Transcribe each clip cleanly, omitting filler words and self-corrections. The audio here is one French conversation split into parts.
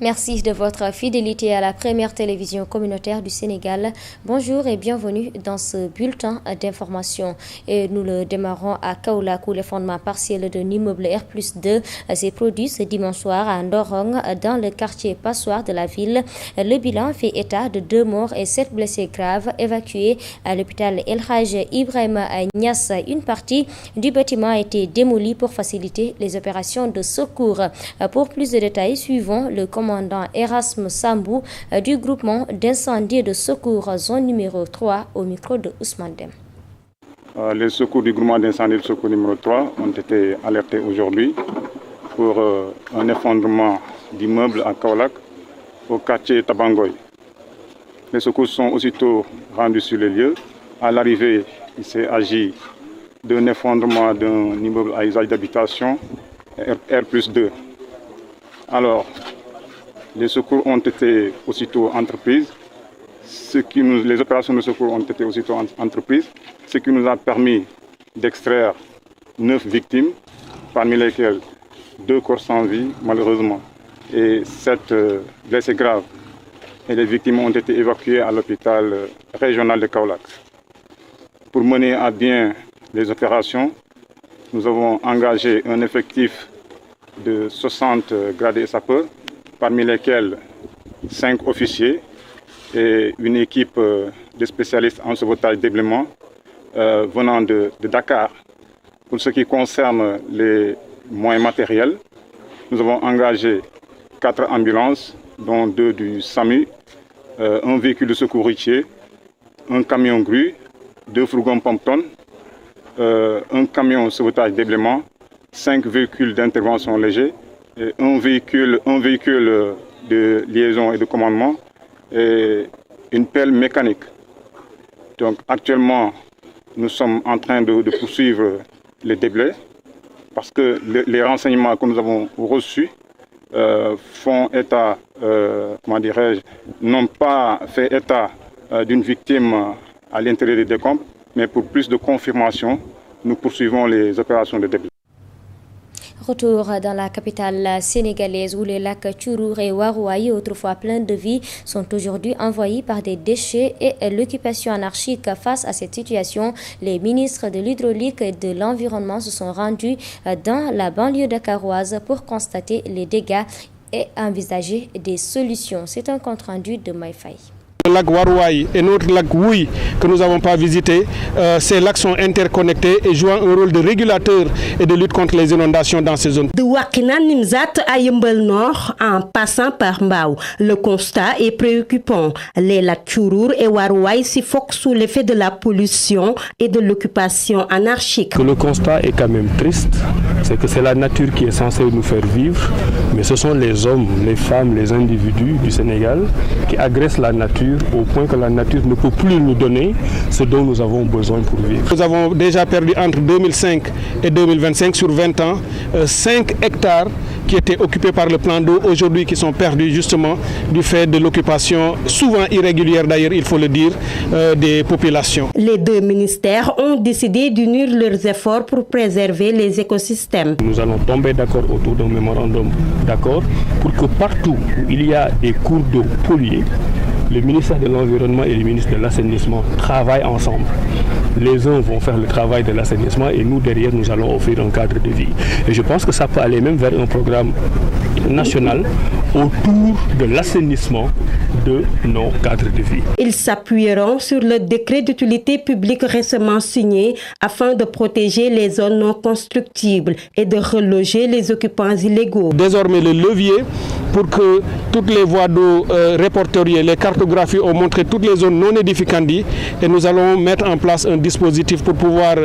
Merci de votre fidélité à la première télévision communautaire du Sénégal. Bonjour et bienvenue dans ce bulletin d'information. Et nous le démarrons à Kaolack où les fondements partiels d'un immeuble R+2 s'est produit ce dimanche soir à Ndorong dans le quartier Passoire de la ville. Le bilan fait état de 2 morts et 7 blessés graves évacués à l'hôpital El Hadj Ibrahima Niass. Une partie du bâtiment a été démolie pour faciliter les opérations de secours. Pour plus de détails, suivons le commandant Erasme Sambou du groupement d'incendie et de secours zone numéro 3 au micro de Ousmane Dem. Les secours du groupement d'incendie et de secours numéro 3 ont été alertés aujourd'hui pour un effondrement d'immeubles à Kaolack au quartier Tabangoy. Les secours sont aussitôt rendus sur les lieux. À l'arrivée, il s'est agi d'un effondrement d'un immeuble à usage d'habitation R+2. Alors, les secours ont été aussitôt entreprises. Les opérations de secours ont été aussitôt entreprises, ce qui nous a permis d'extraire 9 victimes, parmi lesquelles 2 corps sans vie, malheureusement, et 7 blessés graves. Et les victimes ont été évacuées à l'hôpital régional de Kaolack. Pour mener à bien les opérations, nous avons engagé un effectif de 60 gradés et sapeurs, parmi lesquels 5 officiers et une équipe de spécialistes en sauvetage d'éléments venant de Dakar. Pour ce qui concerne les moyens matériels, nous avons engagé 4 ambulances, dont 2 du SAMU, un véhicule de secours routier, un camion grue, 2 fourgons Pompton, un camion de sauvetage d'éléments, 5 véhicules d'intervention légers, et un véhicule de liaison et de commandement et une pelle mécanique. Donc actuellement, nous sommes en train de poursuivre les déblais parce que les renseignements que nous avons reçus font état, n'ont pas fait état d'une victime à l'intérieur des décombres, mais pour plus de confirmation, nous poursuivons les opérations de déblai. Retour dans la capitale sénégalaise où les lacs Tchourour et Warouaï, autrefois pleins de vie, sont aujourd'hui envahis par des déchets et l'occupation anarchique. Face à cette situation, les ministres de l'hydraulique et de l'environnement se sont rendus dans la banlieue dakaroise pour constater les dégâts et envisager des solutions. C'est un compte-rendu de Maïfaï. Le lac Warouaï et notre lac Wouy que nous n'avons pas visité, ces lacs sont interconnectés et jouent un rôle de régulateur et de lutte contre les inondations dans ces zones. De Wakina Nimzat à Yeumbeul Nord en passant par Mbao, le constat est préoccupant. Les lacs Tchourour et Warouaï suffoquent sous l'effet de la pollution et de l'occupation anarchique. Le constat est quand même triste, c'est que c'est la nature qui est censée nous faire vivre, mais ce sont les hommes, les femmes, les individus du Sénégal qui agressent la nature au point que la nature ne peut plus nous donner ce dont nous avons besoin pour vivre. Nous avons déjà perdu entre 2005 et 2025 sur 20 ans 5 hectares qui étaient occupés par le plan d'eau, aujourd'hui qui sont perdus justement du fait de l'occupation souvent irrégulière d'ailleurs, il faut le dire, des populations. Les 2 ministères ont décidé d'unir leurs efforts pour préserver les écosystèmes. Nous allons tomber d'accord autour d'un mémorandum d'accord pour que partout où il y a des cours d'eau pollués, le ministère de l'Environnement et le ministre de l'Assainissement travaillent ensemble. Les uns vont faire le travail de l'assainissement et nous, derrière, nous allons offrir un cadre de vie. Et je pense que ça peut aller même vers un programme national autour de l'assainissement de nos cadres de vie. Ils s'appuieront sur le décret d'utilité publique récemment signé afin de protéger les zones non constructibles et de reloger les occupants illégaux. Désormais, le levier pour que toutes les voies d'eau répertoriées, les cartographies ont montré toutes les zones non édificantes et nous allons mettre en place un dispositif pour pouvoir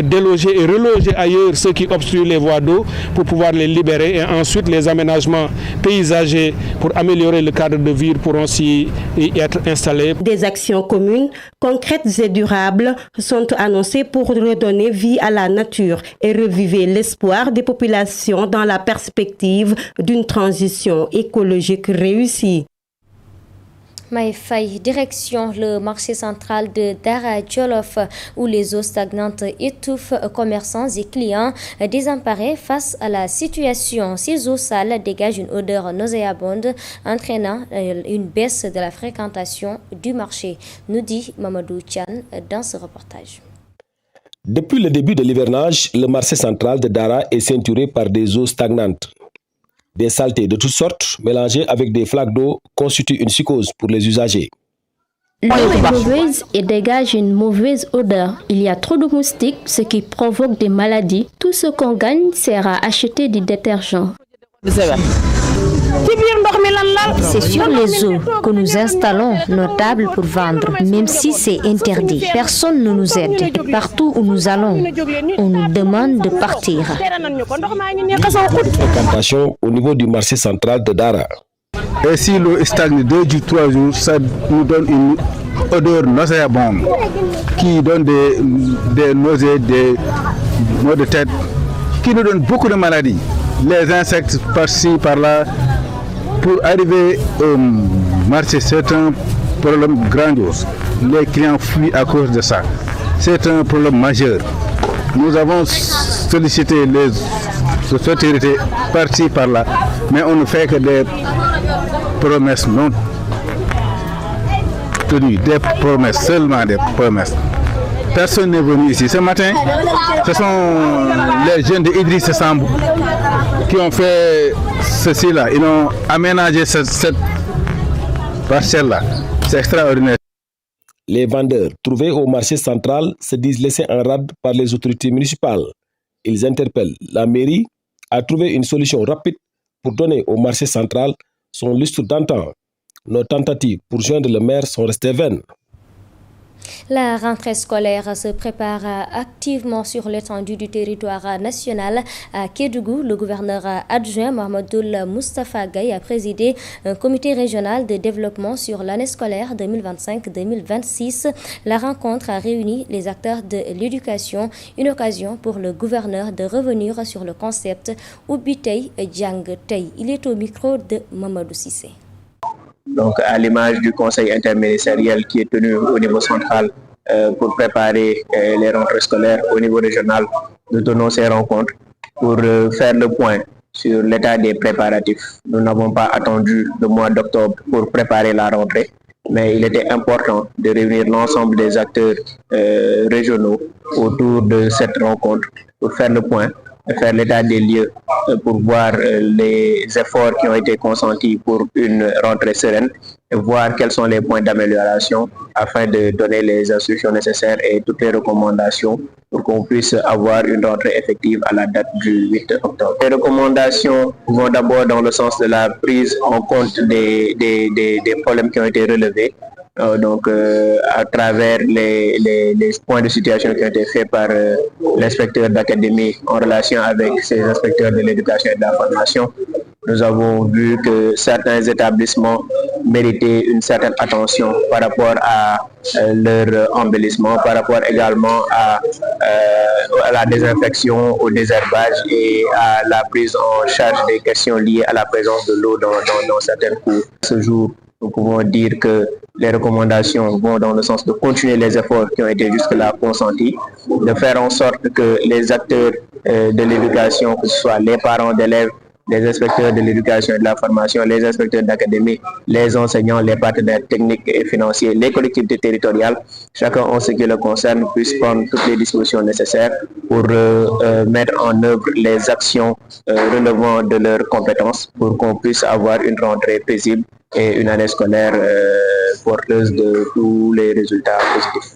déloger et reloger ailleurs ceux qui obstruent les voies d'eau pour pouvoir les libérer et ensuite les aménagements paysagers pour améliorer le cadre de vie pourront s'y être installés. Des actions communes, concrètes et durables sont annoncées pour redonner vie à la nature et reviver l'espoir des populations dans la perspective d'une transition écologique réussie. Maïfaï, direction le marché central de Dara Djolof, où les eaux stagnantes étouffent commerçants et clients désemparés face à la situation. Ces eaux sales dégagent une odeur nauséabonde, entraînant une baisse de la fréquentation du marché, nous dit Mamadou Tchan dans ce reportage. Depuis le début de l'hivernage, le marché central de Dara est ceinturé par des eaux stagnantes. Des saletés de toutes sortes, mélangées avec des flaques d'eau, constituent une psychose pour les usagers. L'eau est mauvaise et dégage une mauvaise odeur. Il y a trop de moustiques, ce qui provoque des maladies. Tout ce qu'on gagne sert à acheter du détergent. C'est sur les eaux que nous installons nos tables pour vendre, même si c'est interdit. Personne ne nous aide. Et partout où nous allons, on nous demande de partir. Fréquentation au niveau du marché central de Dara. Et si l'eau stagne 2 jours, 3 jours, ça nous donne une odeur nauséabonde qui donne des nausées, des maux de tête, qui nous donne beaucoup de maladies. Les insectes par-ci, par-là. Pour arriver au marché, c'est un problème grandiose. Les clients fuient à cause de ça. C'est un problème majeur. Nous avons sollicité les autorités par-ci, par-là, mais on ne fait que des promesses non tenues, des promesses, seulement des promesses. Personne n'est venu ici. Ce matin, ce sont les jeunes de Idriss Sambou qui ont fait ceci-là. Ils ont aménagé cette parcelle-là. C'est extraordinaire. Les vendeurs trouvés au marché central se disent laissés en rade par les autorités municipales. Ils interpellent la mairie à trouver une solution rapide pour donner au marché central son lustre d'antan. Nos tentatives pour joindre le maire sont restées vaines. La rentrée scolaire se prépare activement sur l'étendue du territoire national. À Kédougou, le gouverneur adjoint Mohamedoul Moustapha Gaye a présidé un comité régional de développement sur l'année scolaire 2025-2026. La rencontre a réuni les acteurs de l'éducation, une occasion pour le gouverneur de revenir sur le concept Ubitei Djang Tei. Il est au micro de Mamadou Sissé. Donc, à l'image du conseil interministériel qui est tenu au niveau central pour préparer les rentrées scolaires au niveau régional, nous tenons ces rencontres pour faire le point sur l'état des préparatifs. Nous n'avons pas attendu le mois d'octobre pour préparer la rentrée, mais il était important de réunir l'ensemble des acteurs régionaux autour de cette rencontre pour faire le point, faire l'état des lieux pour voir les efforts qui ont été consentis pour une rentrée sereine et voir quels sont les points d'amélioration afin de donner les instructions nécessaires et toutes les recommandations pour qu'on puisse avoir une rentrée effective à la date du 8 octobre. Les recommandations vont d'abord dans le sens de la prise en compte des problèmes qui ont été relevés. À travers les points de situation qui ont été faits par l'inspecteur d'académie en relation avec ces inspecteurs de l'éducation et de la formation, nous avons vu que certains établissements méritaient une certaine attention par rapport à leur embellissement, par rapport également à la désinfection, au désherbage et à la prise en charge des questions liées à la présence de l'eau dans certaines cours. Ce jour, nous pouvons dire que les recommandations vont dans le sens de continuer les efforts qui ont été jusque-là consentis, de faire en sorte que les acteurs de l'éducation, que ce soit les parents d'élèves, les inspecteurs de l'éducation et de la formation, les inspecteurs d'académie, les enseignants, les partenaires techniques et financiers, les collectivités territoriales, chacun en ce qui le concerne puisse prendre toutes les dispositions nécessaires pour mettre en œuvre les actions relevant de leurs compétences pour qu'on puisse avoir une rentrée paisible et une année scolaire porteuse de tous les résultats positifs.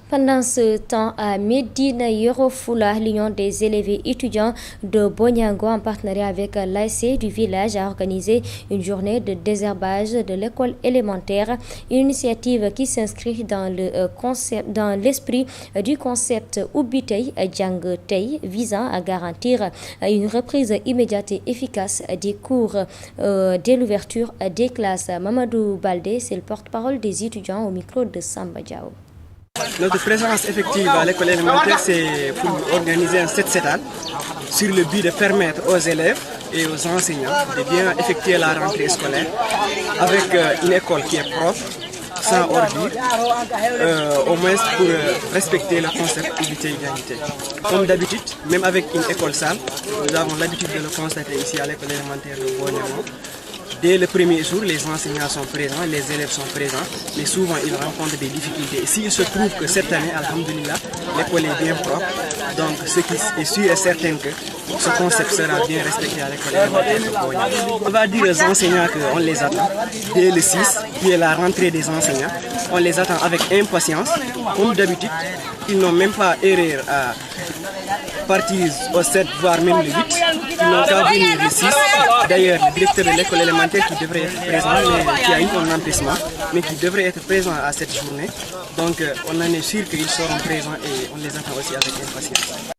Pendant ce temps, à Médine Yorofoula, l'Union des élèves et étudiants de Bonyango, en partenariat avec l'ASC du village, a organisé une journée de désherbage de l'école élémentaire, une initiative qui s'inscrit dans l'esprit du concept Ubitei Djang Tei, visant à garantir une reprise immédiate et efficace des cours dès l'ouverture des classes. Mamadou Baldé, c'est le porte-parole des étudiants au micro de Samba Diao. Notre présence effective à l'école élémentaire, c'est pour organiser un 7-7 sur le but de permettre aux élèves et aux enseignants de bien effectuer la rentrée scolaire avec une école qui est propre, sans ordure, au moins pour respecter le concept d'égalité. Comme d'habitude, même avec une école sale, nous avons l'habitude de le constater ici à l'école élémentaire de Bognamo. Dès le premier jour, les enseignants sont présents, les élèves sont présents, mais souvent ils rencontrent des difficultés. Et s'il se trouve que cette année, alhamdoulilah, l'école est bien propre, donc ce qui est sûr et certain que ce concept sera bien respecté à l'école élémentaire de Bognamo. On va dire aux enseignants qu'on les attend dès le 6, qui est la rentrée des enseignants. On les attend avec impatience. Comme d'habitude, ils n'ont même pas erreur à partir au 7, voire même le 8. Ils n'ont qu'à venir le 6. D'ailleurs, le directeur de l'école élémentaire qui devrait être présent, mais qui a eu un empêchement, mais qui devrait être présent à cette journée. Donc, on en est sûr qu'ils seront présents et on les attend aussi avec impatience.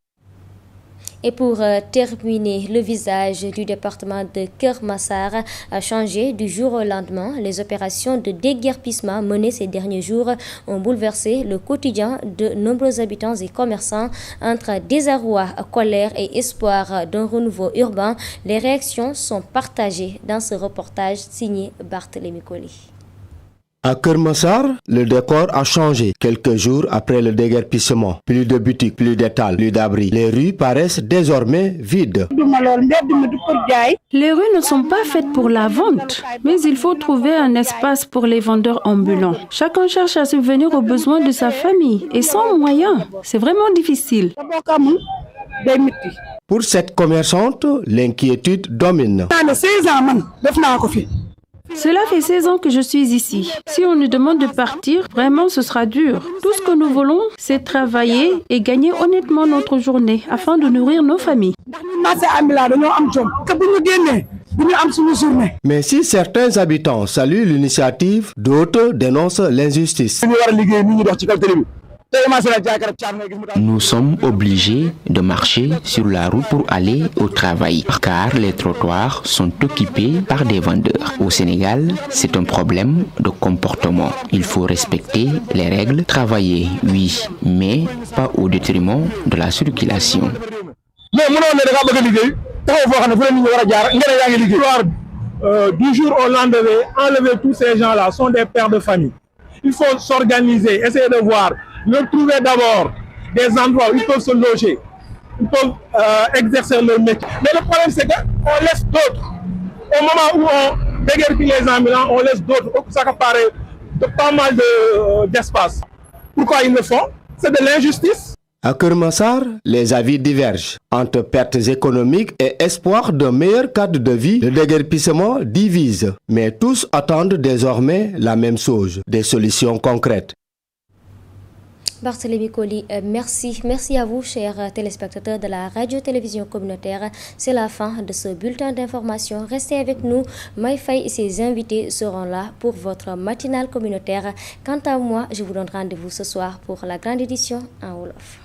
Et pour terminer, le visage du département de Keur Massar a changé du jour au lendemain. Les opérations de déguerpissement menées ces derniers jours ont bouleversé le quotidien de nombreux habitants et commerçants. Entre désarroi, colère et espoir d'un renouveau urbain, les réactions sont partagées dans ce reportage signé Barthélémy Colli. À Keur Massar, le décor a changé quelques jours après le déguerpissement. Plus de boutiques, plus d'étals, plus d'abris. Les rues paraissent désormais vides. Les rues ne sont pas faites pour la vente, mais il faut trouver un espace pour les vendeurs ambulants. Chacun cherche à subvenir aux besoins de sa famille et sans moyens. C'est vraiment difficile. Pour cette commerçante, l'inquiétude domine. Cela fait 16 ans que je suis ici. Si on nous demande de partir, vraiment ce sera dur. Tout ce que nous voulons, c'est travailler et gagner honnêtement notre journée afin de nourrir nos familles. Mais si certains habitants saluent l'initiative, d'autres dénoncent l'injustice. Nous sommes obligés de marcher sur la route pour aller au travail, car les trottoirs sont occupés par des vendeurs. Au Sénégal, c'est un problème de comportement. Il faut respecter les règles, travailler, oui, mais pas au détriment de la circulation. Du jour au lendemain, enlever tous ces gens-là sont des pères de famille. Il faut s'organiser, essayer de voir, leur trouver d'abord des endroits où ils peuvent se loger, ils peuvent exercer leur métier. Mais le problème, c'est qu'on laisse d'autres. Au moment où on déguerpit les ambulants, on laisse d'autres. Ça apparaît de pas mal d'espace. Pourquoi ils le font? C'est de l'injustice. À Keur Massar, les avis divergent. Entre pertes économiques et espoir d'un meilleur cadre de vie, le déguerpissement divise. Mais tous attendent désormais la même chose, des solutions concrètes. Barthélémy Colli, merci. Merci à vous, chers téléspectateurs de la radio-télévision communautaire. C'est la fin de ce bulletin d'information. Restez avec nous. Maïfaï et ses invités seront là pour votre matinale communautaire. Quant à moi, je vous donne rendez-vous ce soir pour la grande édition en Wolof.